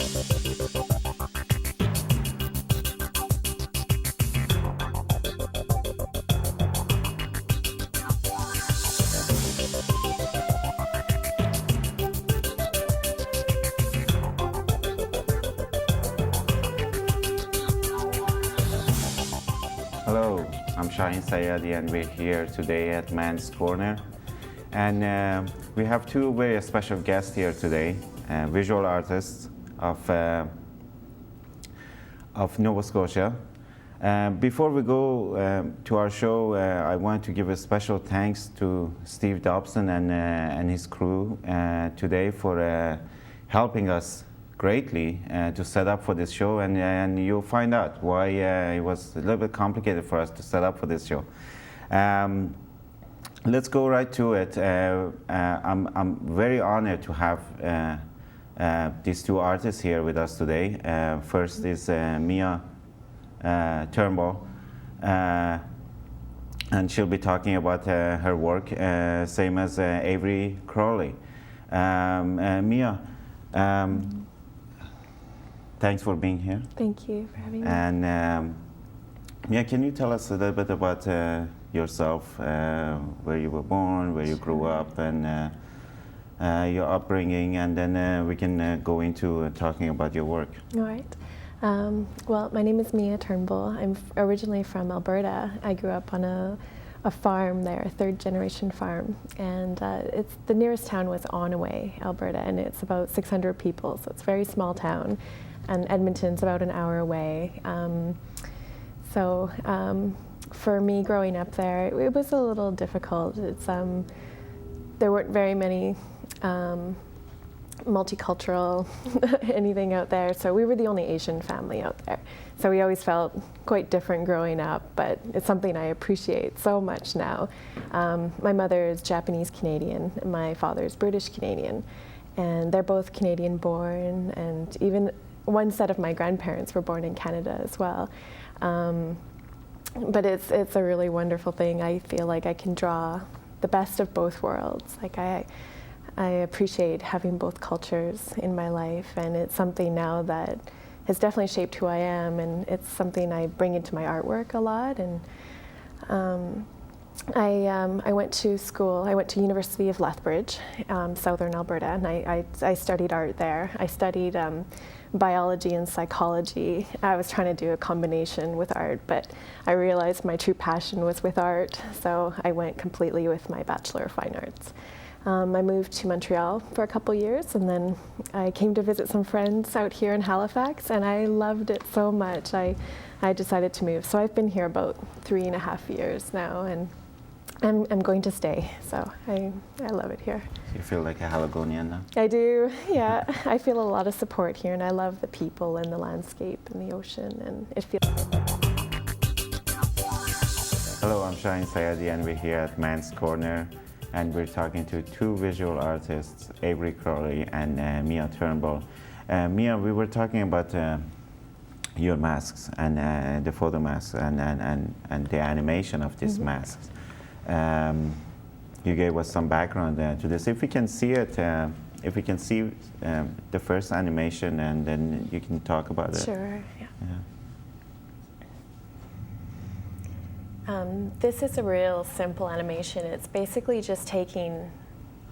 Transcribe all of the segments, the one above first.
Hello, I'm Shahin Sayadi, and we're here today at Man's Corner. And we have two very special guests here today, visual artists of Nova Scotia. Before we go to our show, I want to give a special thanks to Steve Dobson and his crew today for helping us greatly to set up for this show, and you'll find out why it was a little bit complicated for us to set up for this show. Let's go right to it. I'm very honored to have these two artists here with us today. First is Miya Turnbull, and she'll be talking about her work, same as Avery Crowley. Miya, thanks for being here. Thank you for having me. And Miya, can you tell us a little bit about yourself, where you were born, where you grew up, and your upbringing, and then we can go into talking about your work. All right. Well, my name is Miya Turnbull. I'm originally from Alberta. I grew up on a farm there, a third-generation farm, and the nearest town was Onaway, Alberta, and it's about 600 people, so it's a very small town. And Edmonton's about an hour away. For me growing up there, it was a little difficult. There weren't very many multicultural anything out there, so we were the only Asian family out there. So we always felt quite different growing up, but it's something I appreciate so much now. My mother is Japanese Canadian, and my father is British Canadian, and they're both Canadian born, and even one set of my grandparents were born in Canada as well. But it's a really wonderful thing. I feel like I can draw the best of both worlds. Like I appreciate having both cultures in my life, and it's something now that has definitely shaped who I am, and it's something I bring into my artwork a lot. And I went to school. I went to University of Lethbridge, Southern Alberta, and I studied art there. I studied biology and psychology. I was trying to do a combination with art, but I realized my true passion was with art, so I went completely with my Bachelor of Fine Arts. I moved to Montreal for a couple years, and then I came to visit some friends out here in Halifax, and I loved it so much. I decided to move. So I've been here about 3.5 years now, and I'm going to stay, so I love it here. So you feel like a Haligonian now? I do, yeah. I feel a lot of support here, and I love the people and the landscape and the ocean, and it feels... Hello, I'm Shahin Sayadi, and we're here at Man's Corner, and we're talking to two visual artists, Avery Crowley and Miya Turnbull. Miya, we were talking about your masks and the photo masks and the animation of these masks. You gave us some background to this. If we can see it, if we can see the first animation, and then you can talk about it. Sure, yeah. This is a real simple animation. It's basically just taking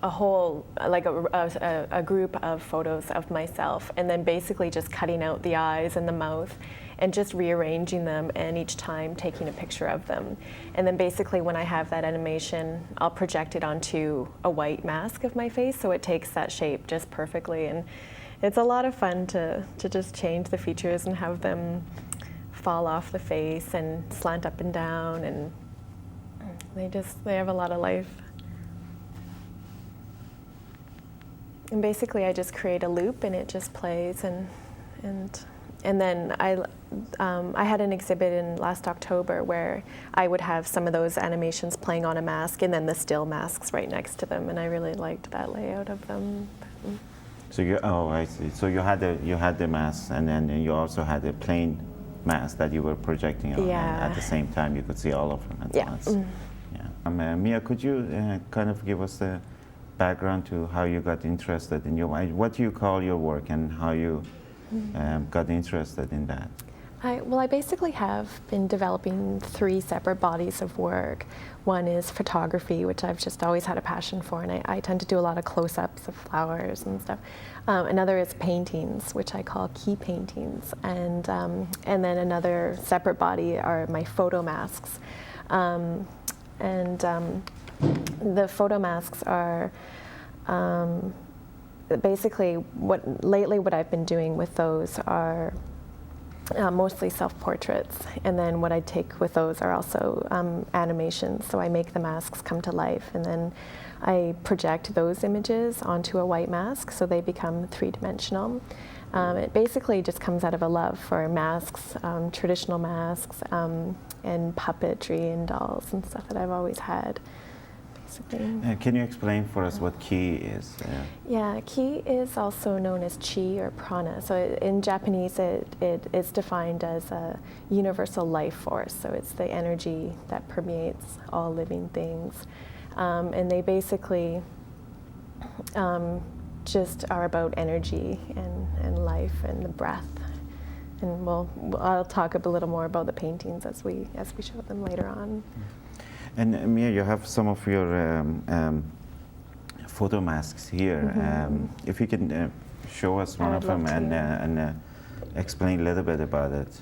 a whole, like a group of photos of myself, and then basically just cutting out the eyes and the mouth and just rearranging them, and each time taking a picture of them. And then basically when I have that animation, I'll project it onto a white mask of my face, so it takes that shape just perfectly. And it's a lot of fun to just change the features and have them fall off the face and slant up and down, and they have a lot of life. And basically I just create a loop and it just plays, and then I had an exhibit in last October where I would have some of those animations playing on a mask and then the still masks right next to them, and I really liked that layout of them. So I see. So you had the mask, and then you also had a plain mask that you were projecting on, yeah. and at the same time you could see all of them at once. Yeah. Miya, could you kind of give us the background to how you got interested in what do you call your work, and how you got interested in that? Well, I basically have been developing 3 separate bodies of work. One is photography, which I've just always had a passion for, and I tend to do a lot of close-ups of flowers and stuff. Another is paintings, which I call key paintings, and then another separate body are my photo masks. The photo masks are basically what I've been doing with those are mostly self-portraits, and then what I take with those are also animations. So I make the masks come to life, and then I project those images onto a white mask so they become 3-dimensional. It basically just comes out of a love for masks, traditional masks, and puppetry and dolls and stuff that I've always had. Can you explain for us what ki is? Yeah, ki is also known as chi or prana. So in Japanese, it is defined as a universal life force. So it's the energy that permeates all living things. And they basically just are about energy and life and the breath. And I'll talk a little more about the paintings as we show them later on. And Miya, you have some of your photo masks here. If you can show us one of them and explain a little bit about it.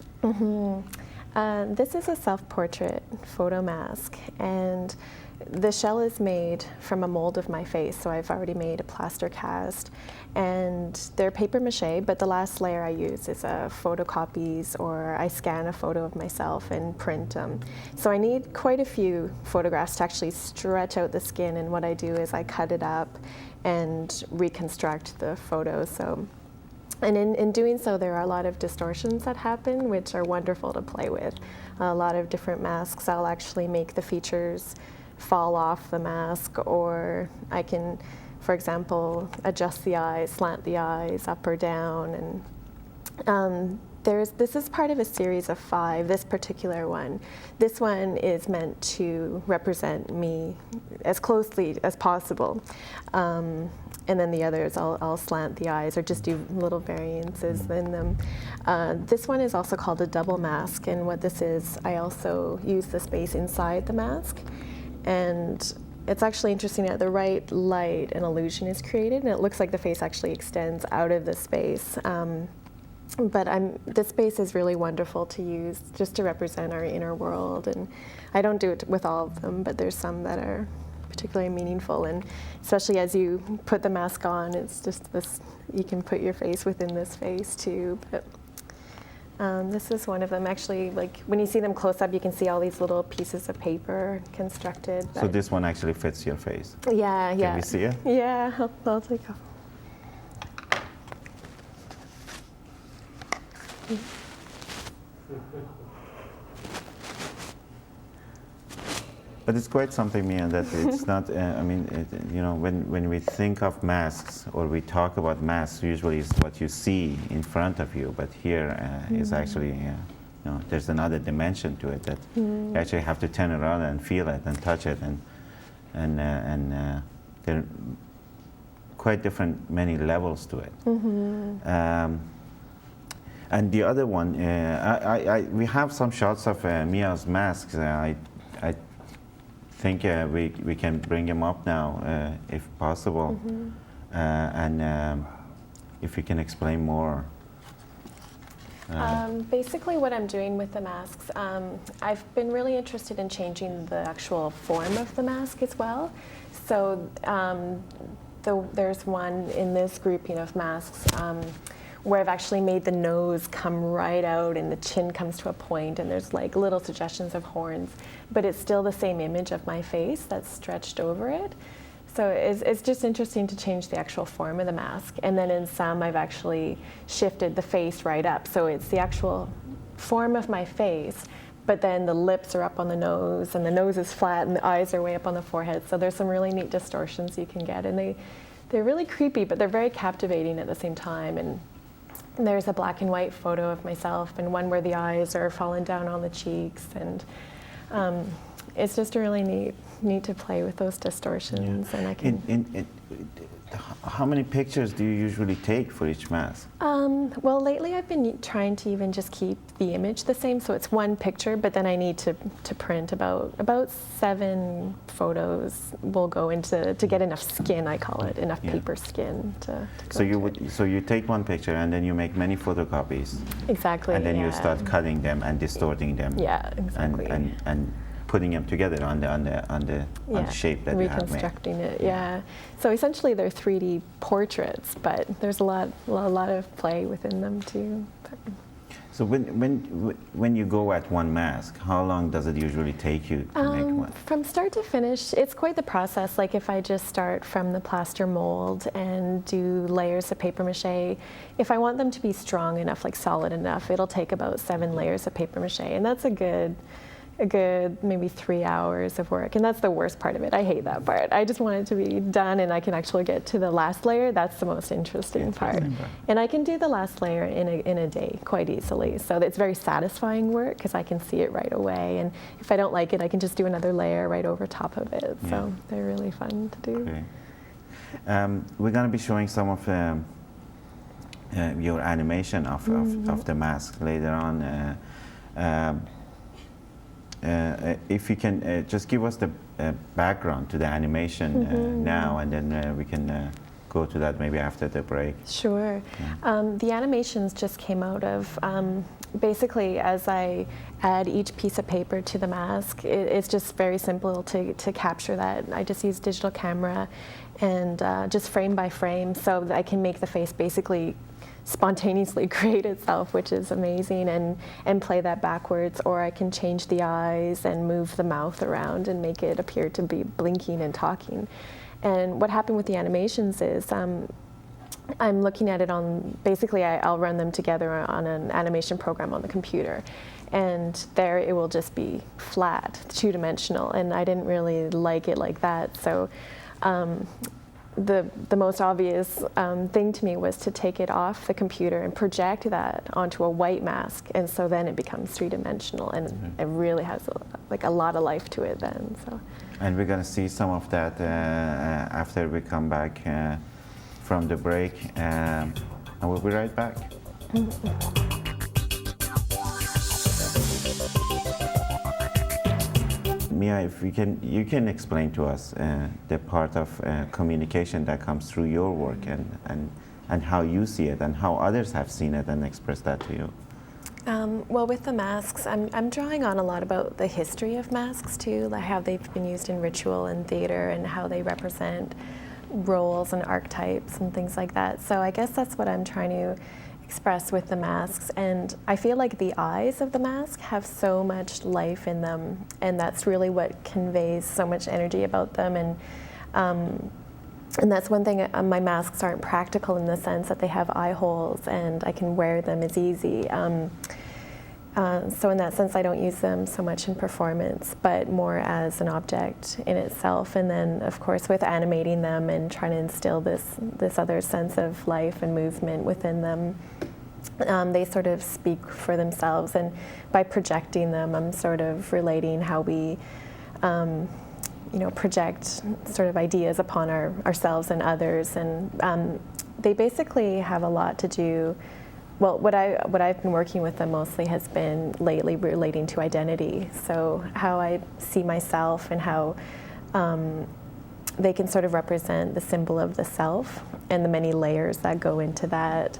This is a self-portrait photo mask, and the shell is made from a mold of my face, so I've already made a plaster cast, and they're paper mache, but the last layer I use is photocopies, or I scan a photo of myself and print them. So I need quite a few photographs to actually stretch out the skin, and what I do is I cut it up and reconstruct the photo. And in doing so, there are a lot of distortions that happen, which are wonderful to play with. A lot of different masks, I'll actually make the features fall off the mask, or I can, for example, adjust the eyes, slant the eyes up or down. And this is part of a series of 5, this particular one. This one is meant to represent me as closely as possible. And then the others, I'll slant the eyes or just do little variances in them. This one is also called a double mask, and what this is, I also use the space inside the mask. And it's actually interesting that the right light and illusion is created, and it looks like the face actually extends out of the space. But this space is really wonderful to use just to represent our inner world. And I don't do it with all of them, but there's some that are particularly meaningful. And especially as you put the mask on, it's just this, you can put your face within this face too. But this is one of them. Actually, like when you see them close up, you can see all these little pieces of paper constructed. So this one actually fits your face? Yeah. Can we see it? Yeah, I'll take off. But it's quite something, Miya, that it's not, I mean, when we think of masks or we talk about masks, usually it's what you see in front of you, but here is actually, there's another dimension to it that you actually have to turn around and feel it and touch it, and there are quite different, many levels to it. And the other one, we have some shots of Miya's masks. I think we can bring them up now, if possible, and if you can explain more. Basically what I'm doing with the masks, I've been really interested in changing the actual form of the mask as well. So there's one in this grouping of masks where I've actually made the nose come right out and the chin comes to a point, and there's like little suggestions of horns, but it's still the same image of my face that's stretched over it. So it's just interesting to change the actual form of the mask. And then in some, I've actually shifted the face right up. So it's the actual form of my face, but then the lips are up on the nose, and the nose is flat, and the eyes are way up on the forehead. So there's some really neat distortions you can get. And they're really creepy, but they're very captivating at the same time. And there's a black and white photo of myself, and one where the eyes are falling down on the cheeks. And it's just really neat. to play with those distortions, and I can. How many pictures do you usually take for each mask? Well, lately I've been trying to even just keep the image the same, so it's one picture, but then I need to print about 7 photos will go into to get enough skin, I call it, enough paper skin to go So you take one picture and then you make many photocopies. Exactly. And then you start cutting them and distorting them. Yeah, exactly. And putting them together on the shape that you have made. Reconstructing it, yeah. So essentially they're 3D portraits, but there's a lot of play within them too. So when you go at one mask, how long does it usually take you to make one? From start to finish, it's quite the process. Like if I just start from the plaster mold and do layers of paper mache, if I want them to be strong enough, like solid enough, it'll take about 7 layers of paper mache, and that's a good maybe 3 hours of work, and that's the worst part of it. I hate that part. I just want it to be done and I can actually get to the last layer. That's the most interesting part. And I can do the last layer in a day quite easily. So it's very satisfying work because I can see it right away, and if I don't like it, I can just do another layer right over top of it. So they're really fun to do. Okay. We're going to be showing some of your animation of the mask later on. If you can just give us the background to the animation now, and then we can go to that maybe after the break. Sure. The animations just came out of basically as I add each piece of paper to the mask, it's just very simple to capture that. I just use digital camera and just frame by frame, so that I can make the face basically spontaneously create itself, which is amazing, and play that backwards, or I can change the eyes and move the mouth around and make it appear to be blinking and talking. And what happened with the animations is I'm looking at it on, basically I'll run them together on an animation program on the computer, and there it will just be flat, 2-dimensional, and I didn't really like it like that. So the most obvious thing to me was to take it off the computer and project that onto a white mask, and so then it becomes 3-dimensional, and it really has a lot of life to it then. So. And we're going to see some of that after we come back from the break, and we'll be right back. Miya, if you can explain to us the part of communication that comes through your work, and how you see it, and how others have seen it and expressed that to you. Well, with the masks, I'm drawing on a lot about the history of masks too, like how they've been used in ritual and theater, and how they represent roles and archetypes and things like that. So I guess that's what I'm trying to express with the masks, and I feel like the eyes of the mask have so much life in them, and that's really what conveys so much energy about them. And that's one thing, my masks aren't practical in the sense that they have eye holes and I can wear them as easy. So in that sense, I don't use them so much in performance, but more as an object in itself. And then, of course, with animating them and trying to instill this other sense of life and movement within them, they sort of speak for themselves. And by projecting them, I'm sort of relating how we project sort of ideas upon ourselves and others. And they basically have a lot to do. Well, what I've been working with them mostly has been lately relating to identity. So how I see myself and how they can sort of represent the symbol of the self and the many layers that go into that.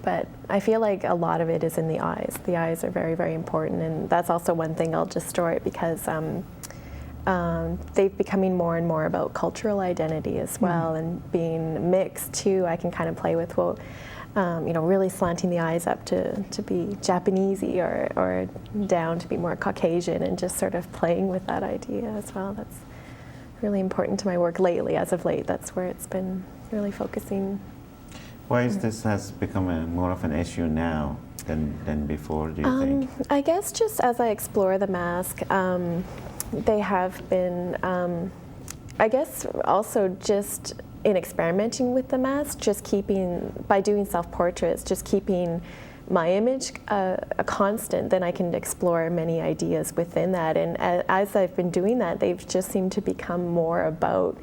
But I feel like a lot of it is in the eyes. The eyes are very, very important, and that's also one thing I'll just store it because they're becoming more and more about cultural identity as well, and being mixed too. I can kind of play with, really slanting the eyes up to be Japanesey or down to be more Caucasian, and just sort of playing with that idea as well. That's really important to my work lately. As of late, that's where it's been really focusing. Why is this has become more of an issue now than before, do you think? I guess just as I explore the mask, they have been, I guess also just in experimenting with the mask, just by doing self-portraits, just keeping my image a constant, then I can explore many ideas within that. And as I've been doing that, they've just seemed to become more about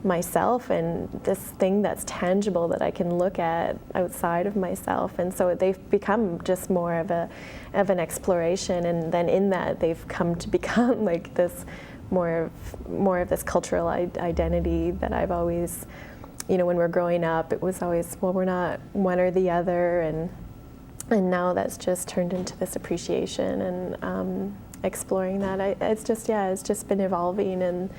myself and this thing that's tangible that I can look at outside of myself. And so they've become just more of an exploration, and then in that they've come to become like this more of this cultural identity that I've always, you know, when we're growing up, it was always, well, we're not one or the other, and now that's just turned into this appreciation and exploring that. It's just been evolving, and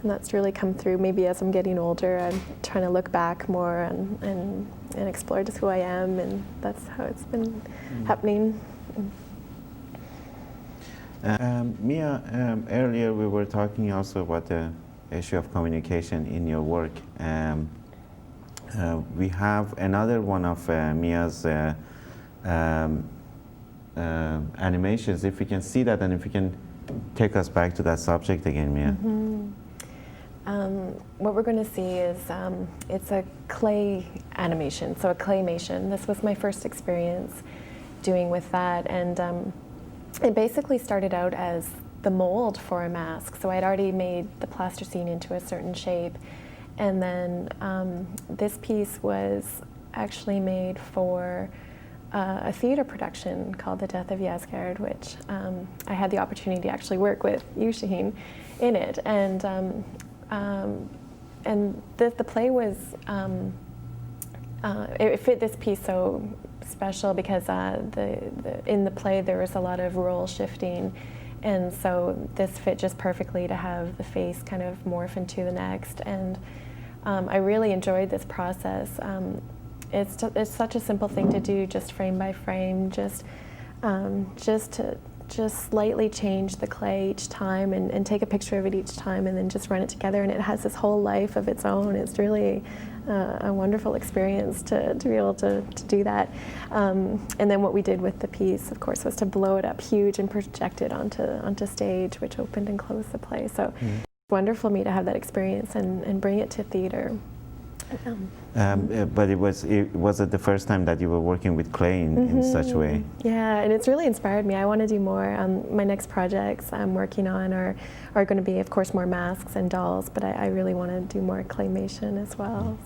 that's really come through. Maybe as I'm getting older, I'm trying to look back more and explore just who I am, and that's how it's been happening. Miya, earlier we were talking also about the issue of communication in your work. We have another one of Miya's animations. If we can see that, and if you can take us back to that subject again, Miya. What we're going to see is it's a clay animation, so a claymation. This was my first experience doing with that, and it basically started out as the mold for a mask. So I'd already made the plasticine into a certain shape, and then this piece was actually made for a theater production called The Death of Yasgard, which I had the opportunity to actually work with you, Shahin, in it. And the play was, it fit this piece so special because in the play there was a lot of role shifting, and so this fit just perfectly to have the face kind of morph into the next. And I really enjoyed this process. It's such a simple thing to do, just frame by frame, just slightly change the clay each time and take a picture of it each time, and then just run it together, and it has this whole life of its own. It's really a wonderful experience to be able to do that. And then what we did with the piece, of course, was to blow it up huge and project it onto stage, which opened and closed the play. So it's wonderful for me to have that experience and bring it to theater. But was it the first time that you were working with clay in such a way? Yeah, and it's really inspired me. I want to do more. My next projects I'm working on are going to be, of course, more masks and dolls, but I really want to do more claymation as well.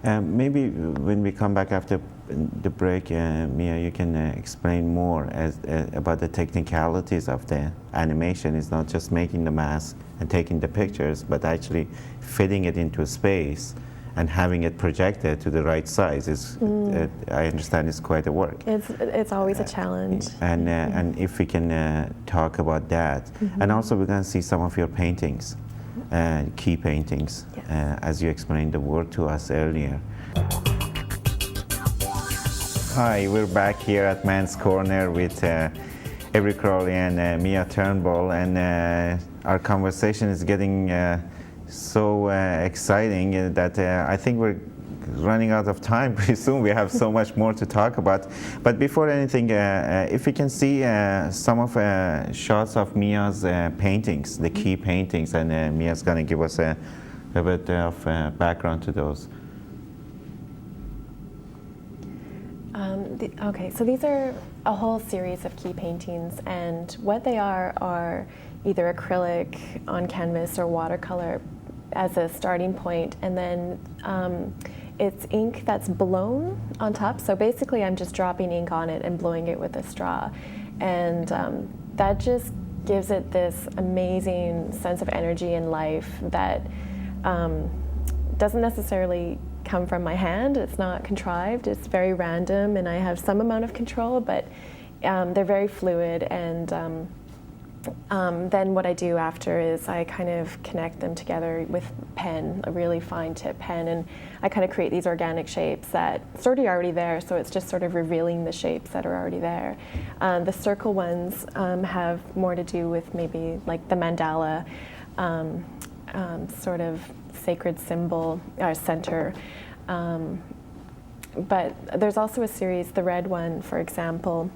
So. Maybe when we come back after the break, Miya, you can explain more about the technicalities of the animation. It's not just making the mask and taking the pictures, but actually fitting it into a space and having it projected to the right size is, I understand, is quite a work. It's always a challenge. And if we can talk about that. And also we're going to see some of your paintings, key paintings, yes. As you explained the word to us earlier. Hi, we're back here at Man's Corner with Avery Crowley and Miya Turnbull, and our conversation is getting so exciting that I think we're running out of time pretty soon. We have so much more to talk about. But before anything, if we can see some of shots of Miya's paintings, the key paintings, and Miya's going to give us a bit of background to those. Okay, so these are a whole series of key paintings, and what they are either acrylic on canvas or watercolor as a starting point, and then it's ink that's blown on top. So basically I'm just dropping ink on it and blowing it with a straw, and that just gives it this amazing sense of energy and life that doesn't necessarily come from my hand. It's not contrived, it's very random, and I have some amount of control, but they're very fluid. And then what I do after is I kind of connect them together with pen, a really fine tip pen, and I kind of create these organic shapes that sort of already there, so it's just sort of revealing the shapes that are already there. The circle ones have more to do with maybe like the mandala, sort of sacred symbol or center. But there's also a series, the red one, for example,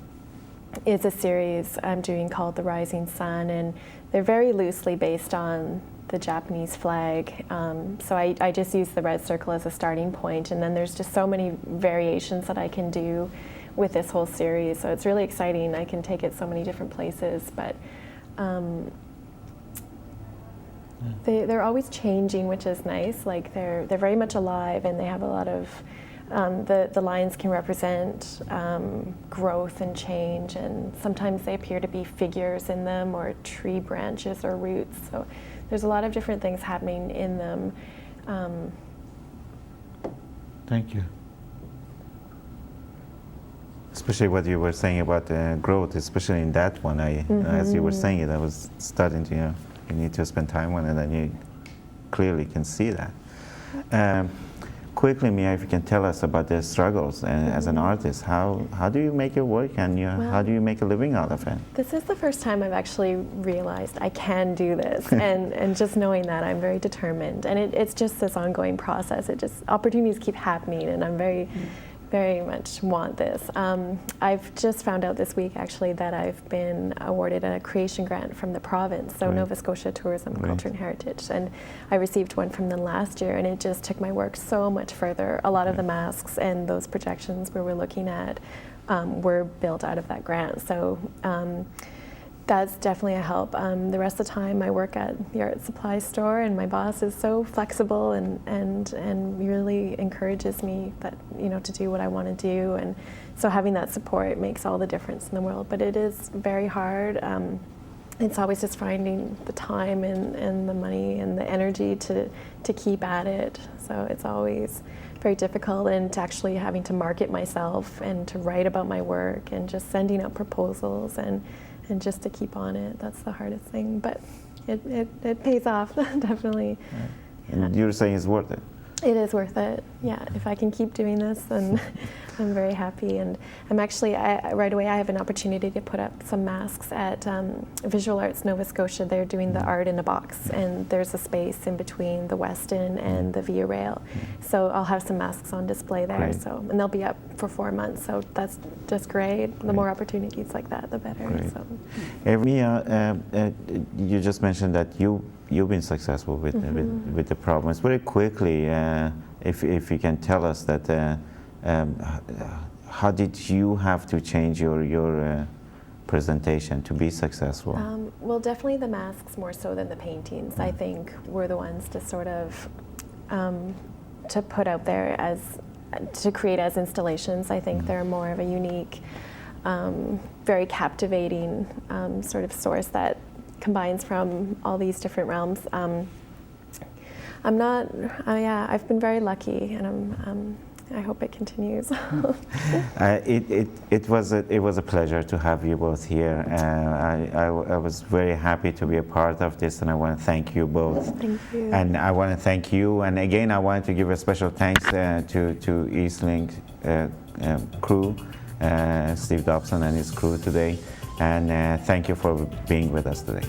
is a series I'm doing called The Rising Sun, and they're very loosely based on the Japanese flag. So I just use the red circle as a starting point, and then there's just so many variations that I can do with this whole series. So it's really exciting. I can take it so many different places, but they're always changing, which is nice. Like they're very much alive, and they have a lot of the lines can represent growth and change, and sometimes they appear to be figures in them, or tree branches or roots. So there's a lot of different things happening in them. Thank you. Especially what you were saying about growth, especially in that one. As you were saying it, I was starting to, you need to spend time on it, and you clearly can see that. Quickly, Miya, if you can tell us about the struggles as an artist. How do you make it work, and how do you make a living out of it? This is the first time I've actually realized I can do this, and just knowing that, I'm very determined. And it's just this ongoing process. Opportunities keep happening, and I'm very much want this. I've just found out this week actually that I've been awarded a creation grant from the province, so Nova Scotia Tourism, Culture and Heritage, and I received one from them last year, and it just took my work so much further. A lot of the masks and those projections we were looking at were built out of that grant, so that's definitely a help. The rest of the time I work at the art supply store, and my boss is so flexible and really encourages me that, to do what I want to do, and so having that support makes all the difference in the world. But it is very hard. It's always just finding the time and the money and the energy to keep at it. So it's always very difficult, and to actually having to market myself and to write about my work and just sending out proposals and just to keep on it. That's the hardest thing, but it pays off, definitely. Yeah. And you're saying it's worth it? It is worth it, yeah. If I can keep doing this, then I'm very happy. And I'm actually, right away, I have an opportunity to put up some masks at Visual Arts Nova Scotia. They're doing the art in a box, and there's a space in between the Westin and the Via Rail. So I'll have some masks on display there. Great. So, and they'll be up for 4 months, so that's just great. The more opportunities like that, the better. Great. So. Miya, you just mentioned that you've been successful with the problems. Very quickly, if you can tell us that, how did you have to change your presentation to be successful? Well, definitely the masks more so than the paintings. I think were the ones to sort of to put out there to create as installations. I think they're more of a unique, very captivating sort of source that combines from all these different realms. I've been very lucky, and I hope it continues. It was a pleasure to have you both here. I was very happy to be a part of this, and I want to thank you both. Thank you. And I want to thank you. And again, I wanted to give a special thanks to Eastlink crew, Steve Dobson and his crew today. And thank you for being with us today.